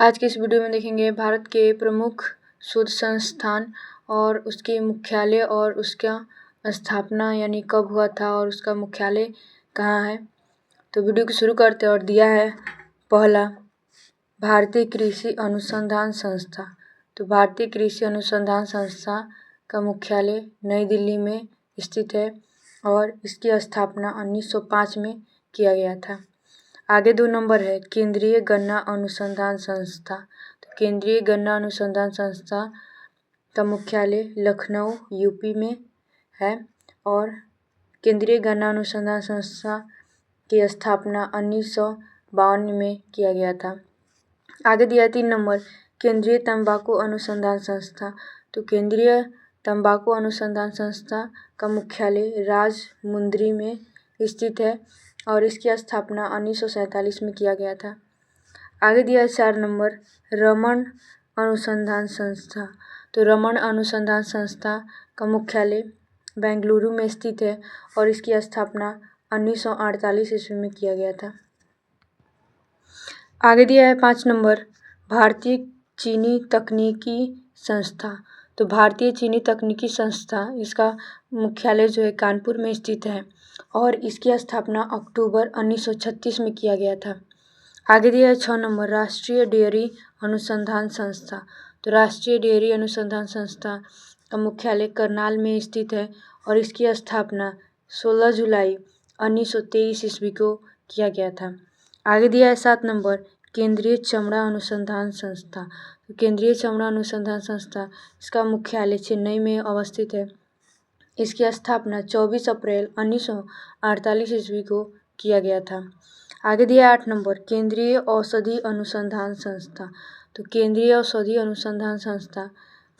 आज के इस वीडियो में देखेंगे भारत के प्रमुख शोध संस्थान और उसके मुख्यालय और उसका स्थापना यानी कब हुआ था और उसका मुख्यालय कहाँ है। तो वीडियो को शुरू करते हैं और दिया है पहला, भारतीय कृषि अनुसंधान संस्था। तो भारतीय कृषि अनुसंधान संस्था का मुख्यालय नई दिल्ली में स्थित है और इसकी स्थापना 1905 में किया गया था। आगे 2 नंबर है केंद्रीय गन्ना अनुसंधान संस्था। तो केंद्रीय गन्ना अनुसंधान संस्था का मुख्यालय लखनऊ यूपी में है और केंद्रीय गन्ना अनुसंधान संस्था की स्थापना 1952 में किया गया था। आगे दिया 3 नंबर केंद्रीय तंबाकू अनुसंधान संस्था। तो केंद्रीय तंबाकू अनुसंधान संस्था का मुख्यालय राजमुंद्री में स्थित है और इसकी स्थापना 1947 में किया गया था। आगे दिया 4 नंबर रमन अनुसंधान संस्था। तो रमन अनुसंधान संस्था का मुख्यालय बेंगलुरु में स्थित है और इसकी स्थापना 1948 ईस्वी में किया गया था। आगे दिया है 5 नंबर भारतीय चीनी तकनीकी संस्था। तो भारतीय चीनी तकनीकी संस्था इसका मुख्यालय जो है कानपुर में स्थित है और इसकी स्थापना अक्टूबर 1936 में किया गया था। आगे दिया है 6 नंबर राष्ट्रीय डेयरी अनुसंधान संस्था। तो राष्ट्रीय डेयरी अनुसंधान संस्था का मुख्यालय करनाल में स्थित है और इसकी स्थापना 16 जुलाई 1923 ईस्वी को किया गया था। आगे दिया है 7 नंबर केंद्रीय चमड़ा अनुसंधान संस्था। तो केंद्रीय चमड़ा अनुसंधान संस्था इसका मुख्यालय चेन्नई में अवस्थित है। इसकी स्थापना 24 अप्रैल 1948 ईस्वी को किया गया था। आगे दिया 8 नंबर केंद्रीय औषधि अनुसंधान संस्था। तो केंद्रीय औषधि अनुसंधान संस्था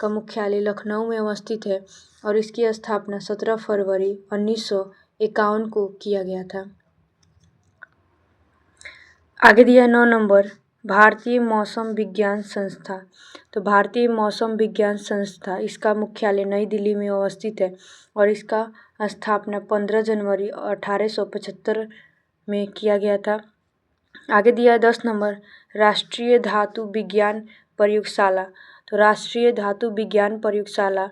का मुख्यालय लखनऊ में अवस्थित है और इसकी स्थापना 17 फरवरी 1951 को किया गया था। आगे दिया है 9 नंबर भारतीय मौसम विज्ञान संस्था। तो भारतीय मौसम विज्ञान संस्था इसका मुख्यालय नई दिल्ली में अवस्थित है और इसका स्थापना 15 जनवरी 1875 में किया गया था। आगे दिया है 10 नंबर राष्ट्रीय धातु विज्ञान प्रयोगशाला। तो राष्ट्रीय धातु विज्ञान प्रयोगशाला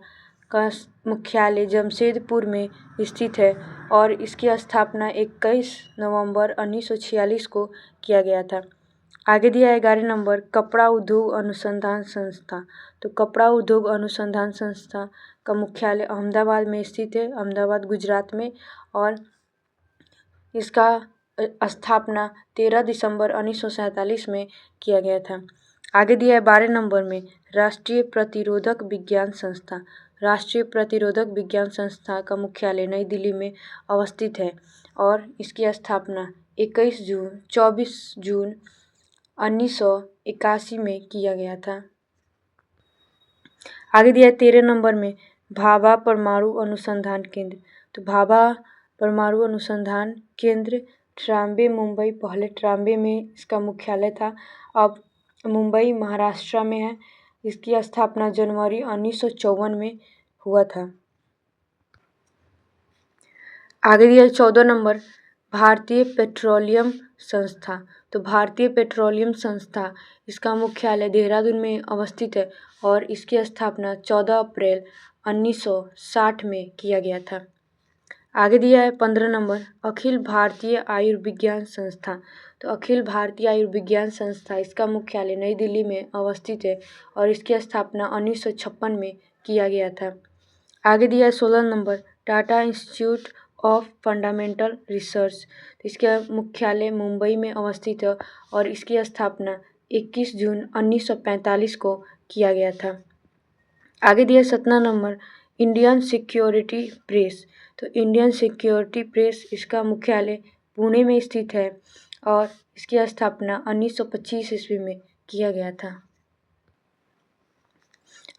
का मुख्यालय जमशेदपुर में स्थित है और इसकी स्थापना 21 नवंबर 1946 को किया गया था। आगे दिया है 11 नंबर कपड़ा उद्योग अनुसंधान संस्था। तो कपड़ा उद्योग अनुसंधान संस्था का मुख्यालय अहमदाबाद में स्थित है, अहमदाबाद गुजरात में, और इसका स्थापना 13 दिसंबर 1947 में किया गया था। आगे दिया है 12 नंबर में राष्ट्रीय प्रतिरोधक विज्ञान संस्था। राष्ट्रीय प्रतिरोधक विज्ञान संस्था का मुख्यालय नई दिल्ली में अवस्थित है और इसकी स्थापना 24 जून 1981 में किया गया था। आगे दिया है 13 नंबर में भाभा परमाणु अनुसंधान केंद्र। तो भाभा परमाणु अनुसंधान केंद्र ट्राम्बे मुंबई, पहले ट्राम्बे में इसका मुख्यालय था, अब मुंबई महाराष्ट्र में है। इसकी स्थापना जनवरी 1954 में हुआ था। आगे दिया 14 नंबर भारतीय पेट्रोलियम संस्था। तो भारतीय पेट्रोलियम संस्था इसका मुख्यालय देहरादून में अवस्थित है और इसकी स्थापना 14 अप्रैल 1960 में किया गया था। आगे दिया है 15 नंबर अखिल भारतीय आयुर्विज्ञान संस्था। तो अखिल भारतीय आयुर्विज्ञान संस्था इसका मुख्यालय नई दिल्ली में अवस्थित है और इसकी स्थापना 1956 में किया गया था। आगे दिया है 16 number Tata institute of fundamental research. तो इसका मुख्यालय मुंबई में अवस्थित है और इसकी स्थापना 21 जून 1945 को किया गया था। आगे दिया 17 नंबर इंडियन सिक्योरिटी प्रेस। तो इंडियन सिक्योरिटी प्रेस इसका मुख्यालय पुणे में स्थित है और इसकी स्थापना 1925 ईस्वी में किया गया था।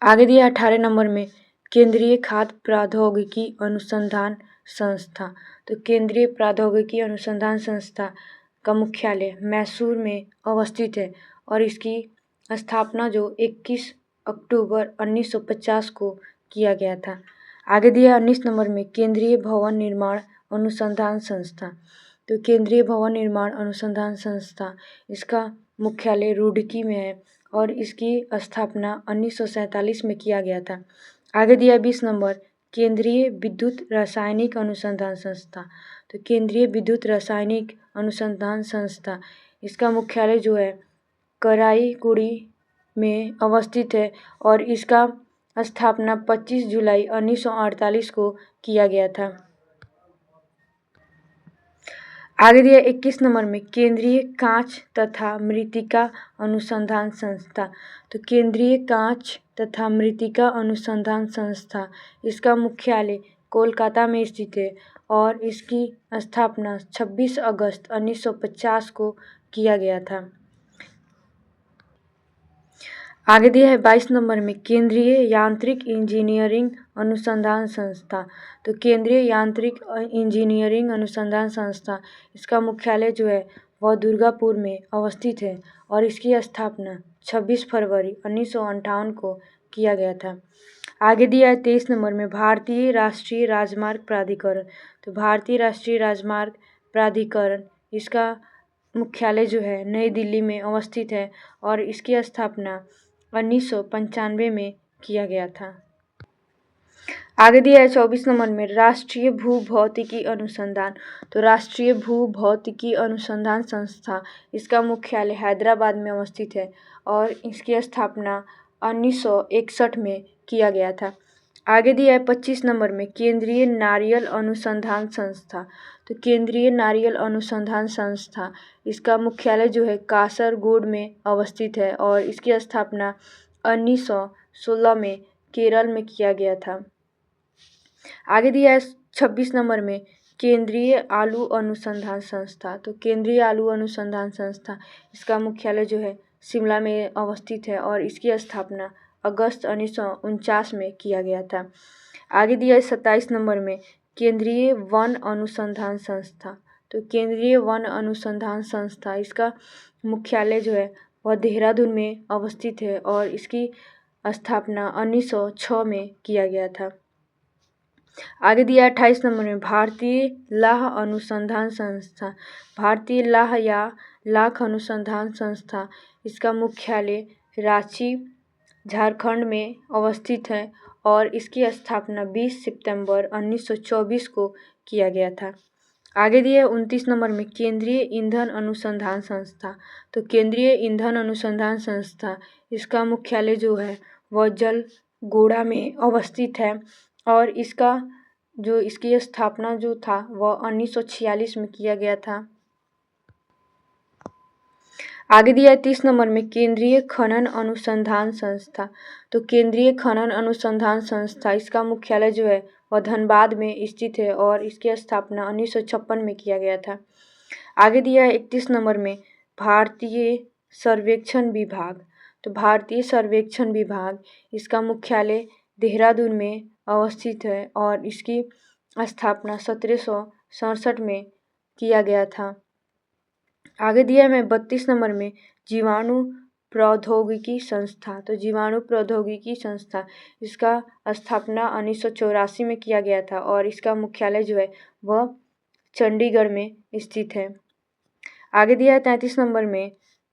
आगे दिया 18 नंबर में केंद्रीय खाद्य प्रौद्योगिकी अनुसंधान संस्था। तो केंद्रीय प्रौद्योगिकी अनुसंधान संस्था का मुख्यालय मैसूर में अवस्थित है और इसकी स्थापना जो 21 अक्टूबर 1950 को किया गया था। आगे दिया 19 नंबर में केंद्रीय भवन निर्माण अनुसंधान संस्था। तो केंद्रीय भवन निर्माण अनुसंधान संस्था इसका मुख्यालय रुड़की में है और इसकी स्थापना 1947 में किया गया था। आगे दिया 20 नंबर, केंद्रीय विद्युत रासायनिक अनुसंधान संस्था। तो केंद्रीय विद्युत रासायनिक अनुसंधान संस्था, इसका मुख्यालय जो है कराईकुड़ी में अवस्थित है और इसका स्थापना 25 जुलाई 1948 को किया गया था। आगे दिया 21 नंबर में, केंद्रीय कांच तथा मृत्तिका अनुसंधान संस्था। तो केंद्रीय कांच तथा मृत्तिका अनुसंधान संस्था, इसका मुख्यालय कोलकाता में स्थित है और इसकी स्थापना 26 अगस्त 1950 को किया गया था। आगे दिया है 22 नंबर में, केंद्रीय यांत्रिक इंजीनियरिंग अनुसंधान संस्था। तो केंद्रीय यांत्रिक इंजीनियरिंग अनुसंधान संस्था, इसका मुख्यालय जो है वह दुर्गापुर में अवस्थित है और इसकी स्थापना 26 फरवरी 1958 को किया गया था। आगे दिया है 23 नंबर में, भारतीय राष्ट्रीय राजमार्ग प्राधिकरण। तो भारतीय राष्ट्रीय राजमार्ग प्राधिकरण, इसका मुख्यालय जो है नई दिल्ली में अवस्थित है और इसकी स्थापना 1995 में किया गया था। आगे दिया है 24 नंबर में, राष्ट्रीय भूभौतिकी अनुसंधान। तो राष्ट्रीय भूभौतिकी अनुसंधान संस्था, इसका मुख्यालय हैदराबाद में अवस्थित है और इसकी स्थापना 1961 में किया गया था। आगे दिया है 25 नंबर में, केंद्रीय नारियल अनुसंधान संस्था। तो केंद्रीय नारियल अनुसंधान संस्था, इसका मुख्यालय जो है कासरगोड में अवस्थित है और इसकी स्थापना 1916 में केरल में किया गया था। आगे दिया है 26 नंबर में, केंद्रीय आलू अनुसंधान संस्था। तो केंद्रीय आलू अनुसंधान संस्था, इसका मुख्यालय जो है शिमला में अवस्थित है और इसकी स्थापना अगस्त 1949 में किया गया था। आगे दिया है 27 नंबर में, केंद्रीय वन अनुसंधान संस्था। तो केंद्रीय वन अनुसंधान संस्था, इसका मुख्यालय जो है वह देहरादून में अवस्थित है और इसकी स्थापना 1906 में किया गया था। आगे दिया 28 नंबर में, भारतीय लाह अनुसंधान संस्था। भारतीय लाह या लाख अनुसंधान संस्था, इसका मुख्यालय रांची झारखंड में अवस्थित है और इसकी स्थापना 20 सितंबर 1924 को किया गया था। आगे दिए 29 नंबर में, केंद्रीय ईंधन अनुसंधान संस्था। तो केंद्रीय ईंधन अनुसंधान संस्था, इसका मुख्यालय जो है वह जलगोड़ा में अवस्थित है और इसकी स्थापना जो था वह 1946 में किया गया था। आगे दिया है 30 नंबर में, केंद्रीय खनन अनुसंधान संस्था। तो केंद्रीय खनन अनुसंधान संस्था, इसका मुख्यालय जो है वह धनबाद में स्थित है और इसकी स्थापना 1956 में किया गया था। आगे दिया है 31 नंबर में, भारतीय सर्वेक्षण विभाग। तो भारतीय सर्वेक्षण विभाग, इसका मुख्यालय देहरादून में अवस्थित है और इसकी स्थापना 1767 में किया गया था। आगे दिया है 32 नंबर में, जीवाणु प्रौद्योगिकी संस्था। तो जीवाणु प्रौद्योगिकी संस्था, इसका स्थापना 1984 में किया गया था और इसका मुख्यालय जो है वह चंडीगढ़ में स्थित है। आगे दिया है 33 नंबर में,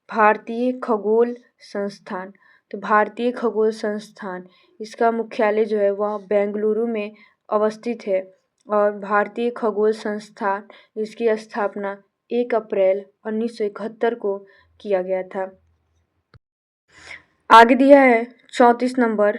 भारतीय खगोल संस्थान। तो भारतीय खगोल संस्थान, इसका मुख्यालय जो है वह बेंगलुरु में अवस्थित है और भारतीय खगोल संस्थान, इसकी स्थापना 1 अप्रैल 1971 को किया गया था। आगे दिया है 34 नंबर,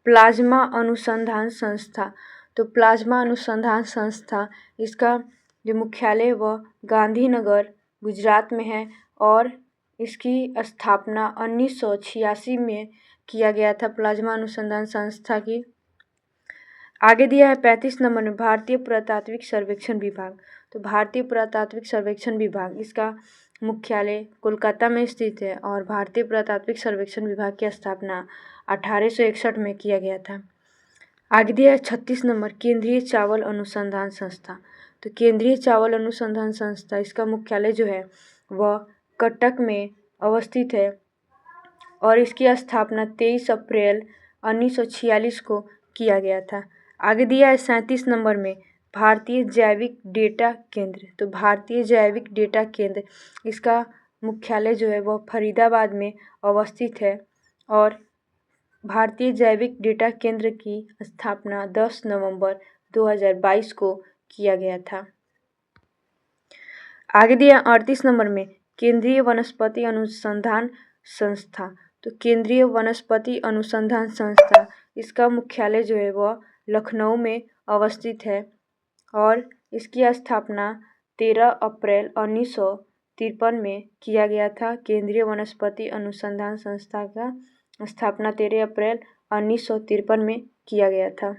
प्लाज्मा अनुसंधान संस्था। तो प्लाज्मा अनुसंधान संस्था, इसका जो मुख्यालय वह गांधीनगर गुजरात में है और इसकी स्थापना 1986 में किया गया था प्लाज्मा अनुसंधान संस्था की। आगे दिया है 35 नंबर में, भारतीय पुरातात्विक सर्वेक्षण विभाग। तो भारतीय पुरातात्विक सर्वेक्षण विभाग, इसका मुख्यालय कोलकाता में स्थित है और भारतीय पुरातात्विक सर्वेक्षण विभाग की स्थापना 1861 में किया गया था। आगे दिया है 36 नंबर, केंद्रीय चावल अनुसंधान संस्था। तो केंद्रीय चावल अनुसंधान संस्था, इसका मुख्यालय जो है वह कटक में अवस्थित है और इसकी स्थापना 23 अप्रैल 1946 को किया गया था। आगे दिया है 37 नंबर में, भारतीय जैविक डेटा केंद्र। तो भारतीय जैविक डेटा केंद्र, इसका मुख्यालय जो है वह फरीदाबाद में अवस्थित है और भारतीय जैविक डेटा केंद्र की स्थापना 10 नवंबर 2022 को किया गया था। आगे दिया 38 नंबर में केंद्रीय वनस्पति अनुसंधान संस्था। तो केंद्रीय वनस्पति अनुसंधान संस्था, इसका मुख्यालय जो है वह लखनऊ में अवस्थित है और इसकी स्थापना 13 अप्रैल 1953 में किया गया था। केंद्रीय वनस्पति अनुसंधान संस्था का स्थापना 13 अप्रैल 1953 में किया गया था।